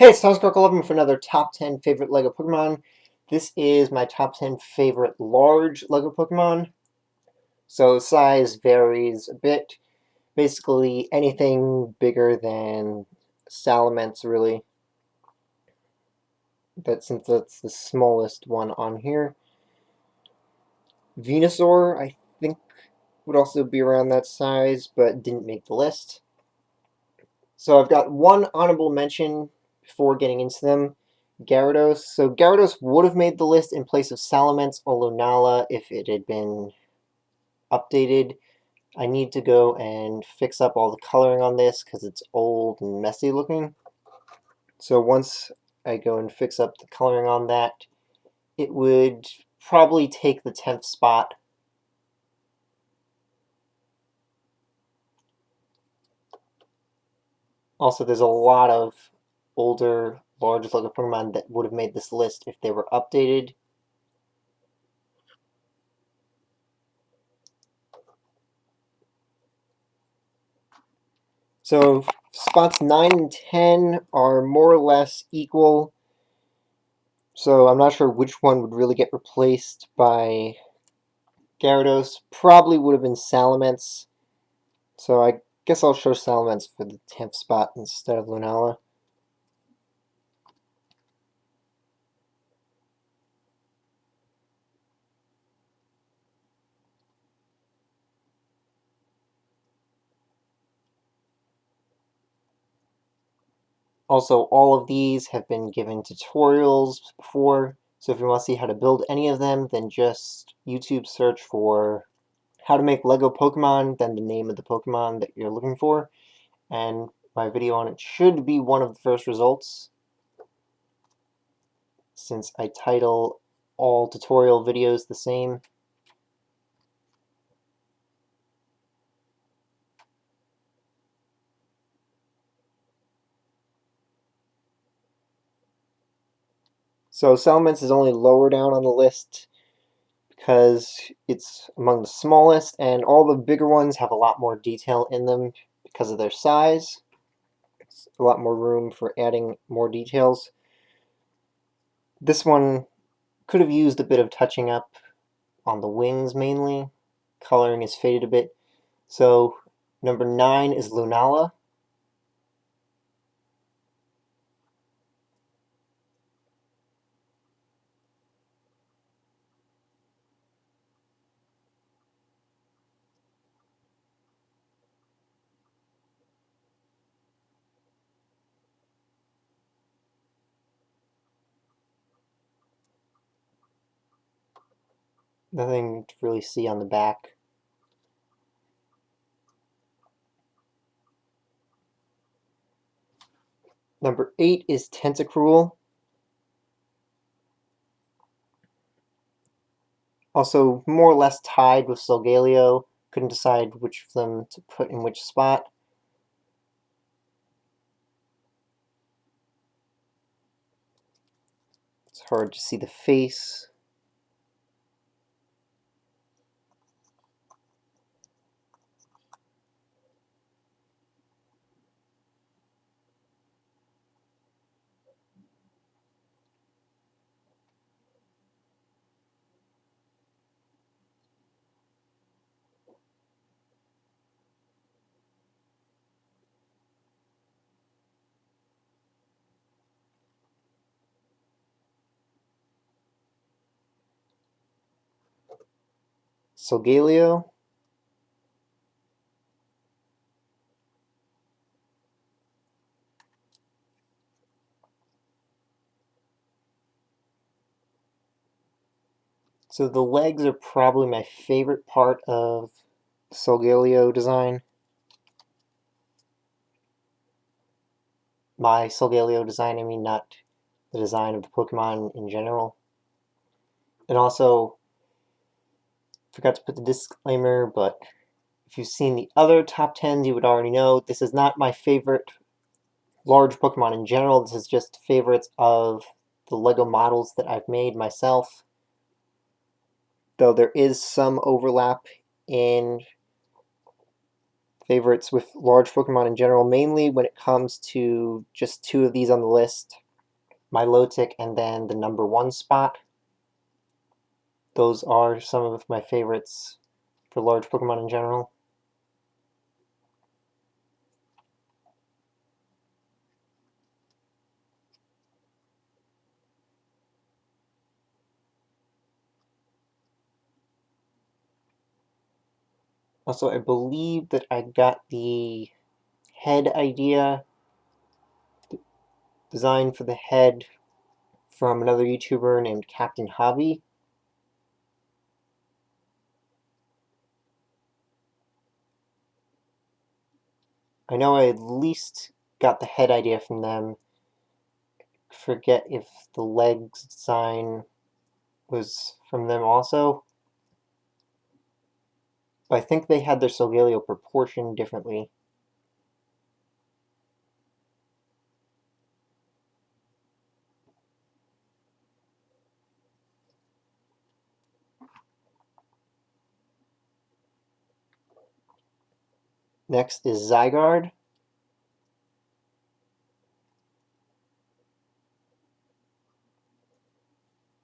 Hey, it's ThomasCroc11 for another top 10 favorite LEGO Pokemon. This is my top 10 favorite large LEGO Pokemon. So size varies a bit. Basically anything bigger than Salamence, really. But since that's the smallest one on here. Venusaur, I think, would also be around that size, but didn't make the list. So I've got one honorable mention before getting into them. Gyarados. So Gyarados would have made the list in place of Salamence or Lunala if it had been updated. I need to go and fix up all the coloring on this because it's old and messy looking. So once I go and fix up the coloring on that, it would probably take the 10th spot. Also, there's a lot of older, large LEGO Pokemon that would have made this list if they were updated. So spots 9 and 10 are more or less equal. So I'm not sure which one would really get replaced by Gyarados. Probably would have been Salamence. So I guess I'll show Salamence for the 10th spot instead of Lunala. Also, all of these have been given tutorials before, so if you want to see how to build any of them, then just YouTube search for how to make Lego Pokemon, then the name of the Pokemon that you're looking for, and my video on it should be one of the first results, since I title all tutorial videos the same. So Salamence is only lower down on the list because it's among the smallest, and all the bigger ones have a lot more detail in them because of their size. It's a lot more room for adding more details. This one could have used a bit of touching up on the wings mainly. Coloring is faded a bit. So number 9 is Lunala. Nothing to really see on the back. Number 8 is Tentacruel. Also more or less tied with Solgaleo. Couldn't decide which of them to put in which spot. It's hard to see the face. Solgaleo. So the legs are probably my favorite part of Solgaleo design. My Solgaleo design, I mean not the design of the Pokemon in general. And also, forgot to put the disclaimer, but if you've seen the other top 10s, you would already know this is not my favorite large Pokemon in general. This is just favorites of the LEGO models that I've made myself. Though there is some overlap in favorites with large Pokemon in general, mainly when it comes to just two of these on the list, Milotic and then the number 1 spot. Those are some of my favorites for large Pokemon in general. Also, I believe that I got the head idea, design for the head, from another YouTuber named Captain Hobby. I know I at least got the head idea from them. Forget if the legs design was from them also. But I think they had their Solgaleo proportioned differently. Next is Zygarde.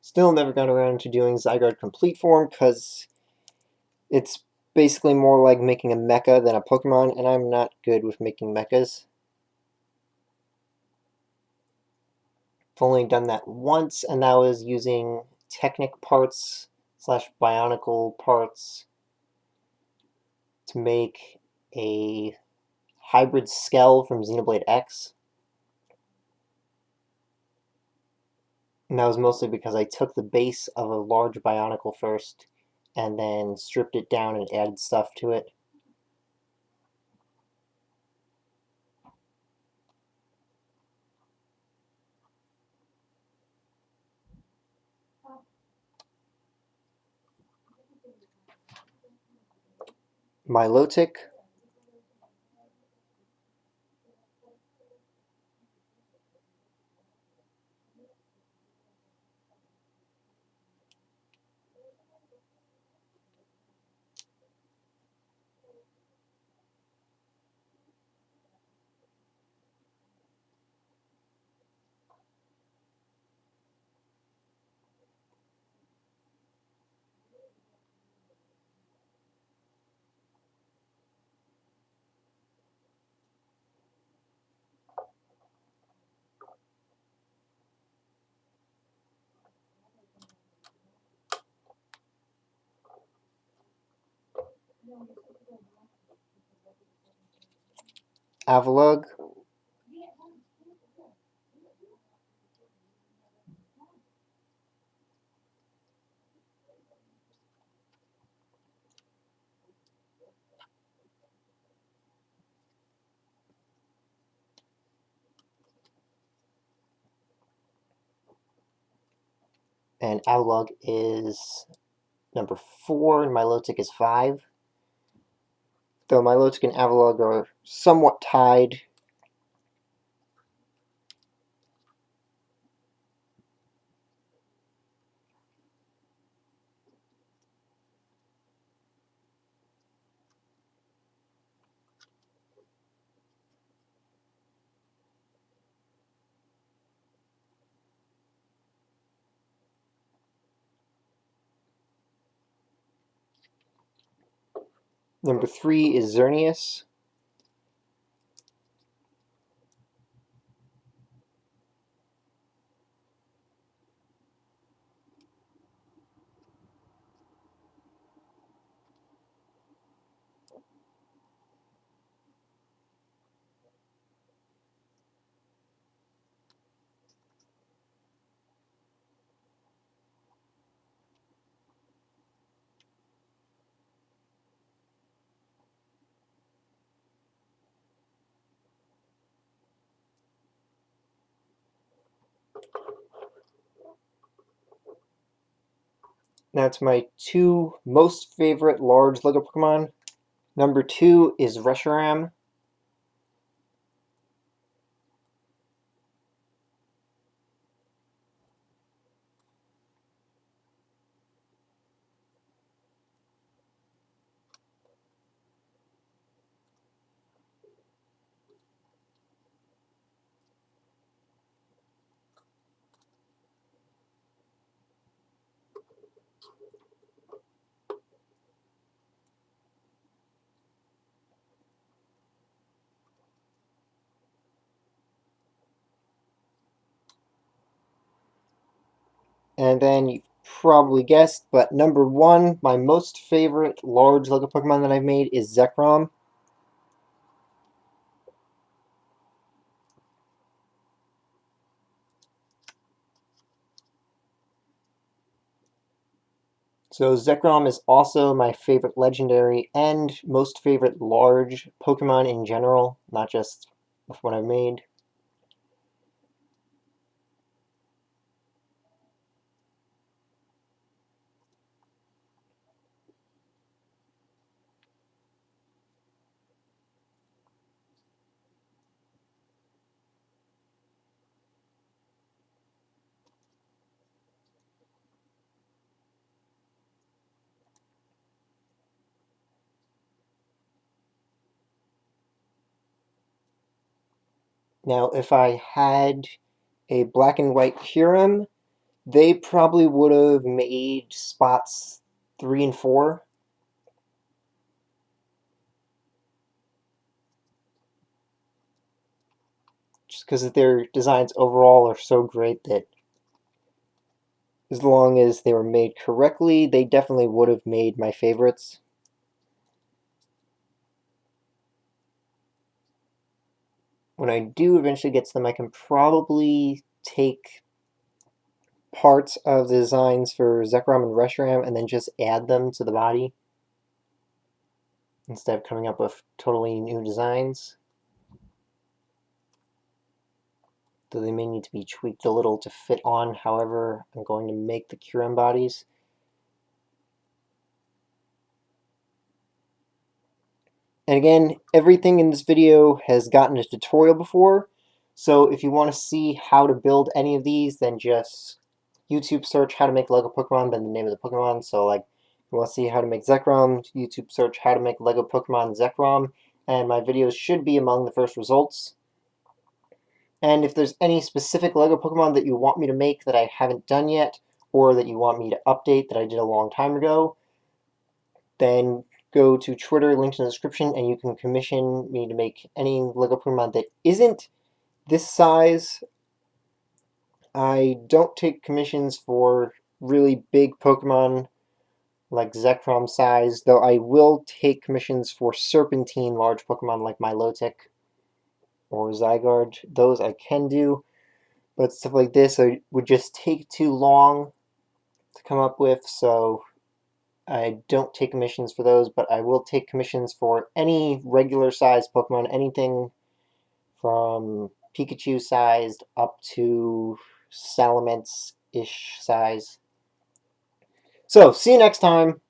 Still never got around to doing Zygarde complete form because it's basically more like making a mecha than a Pokemon, and I'm not good with making mechas. I've only done that once, and that was using Technic parts / Bionicle parts to make a hybrid Skell from Xenoblade X. And that was mostly because I took the base of a large Bionicle first, and then stripped it down and added stuff to it. Milotic. Avalugg. And Avalugg is number 4, and Milotic is 5. Though Milotic and Avalugg are somewhat tied. Number 3 is Xerneas. Now to my 2 most favorite large Lego Pokemon. Number 2 is Reshiram. And then you've probably guessed, but number one, my most favorite large Lego Pokemon that I've made is Zekrom. So Zekrom is also my favorite legendary and most favorite large Pokemon in general, not just what I've made. Now, if I had a black and white Kyurem, they probably would have made spots 3 and 4. Just because their designs overall are so great that as long as they were made correctly, they definitely would have made my favorites. When I do eventually get to them, I can probably take parts of the designs for Zekrom and Reshiram and then just add them to the body instead of coming up with totally new designs. Though they may need to be tweaked a little to fit on however I'm going to make the Kyurem bodies. And again, everything in this video has gotten a tutorial before, so if you want to see how to build any of these, then just YouTube search how to make Lego Pokemon, then the name of the Pokemon. So like, if you want to see how to make Zekrom, YouTube search how to make Lego Pokemon Zekrom, and my videos should be among the first results. And if there's any specific Lego Pokemon that you want me to make that I haven't done yet, or that you want me to update that I did a long time ago, then go to Twitter, linked in the description, and you can commission me to make any Lego Pokemon that isn't this size. I don't take commissions for really big Pokemon like Zekrom size, though I will take commissions for Serpentine large Pokemon like Milotic or Zygarde. Those I can do, but stuff like this would just take too long to come up with, so I don't take commissions for those, but I will take commissions for any regular sized Pokemon, anything from Pikachu sized up to Salamence-ish size. So, see you next time.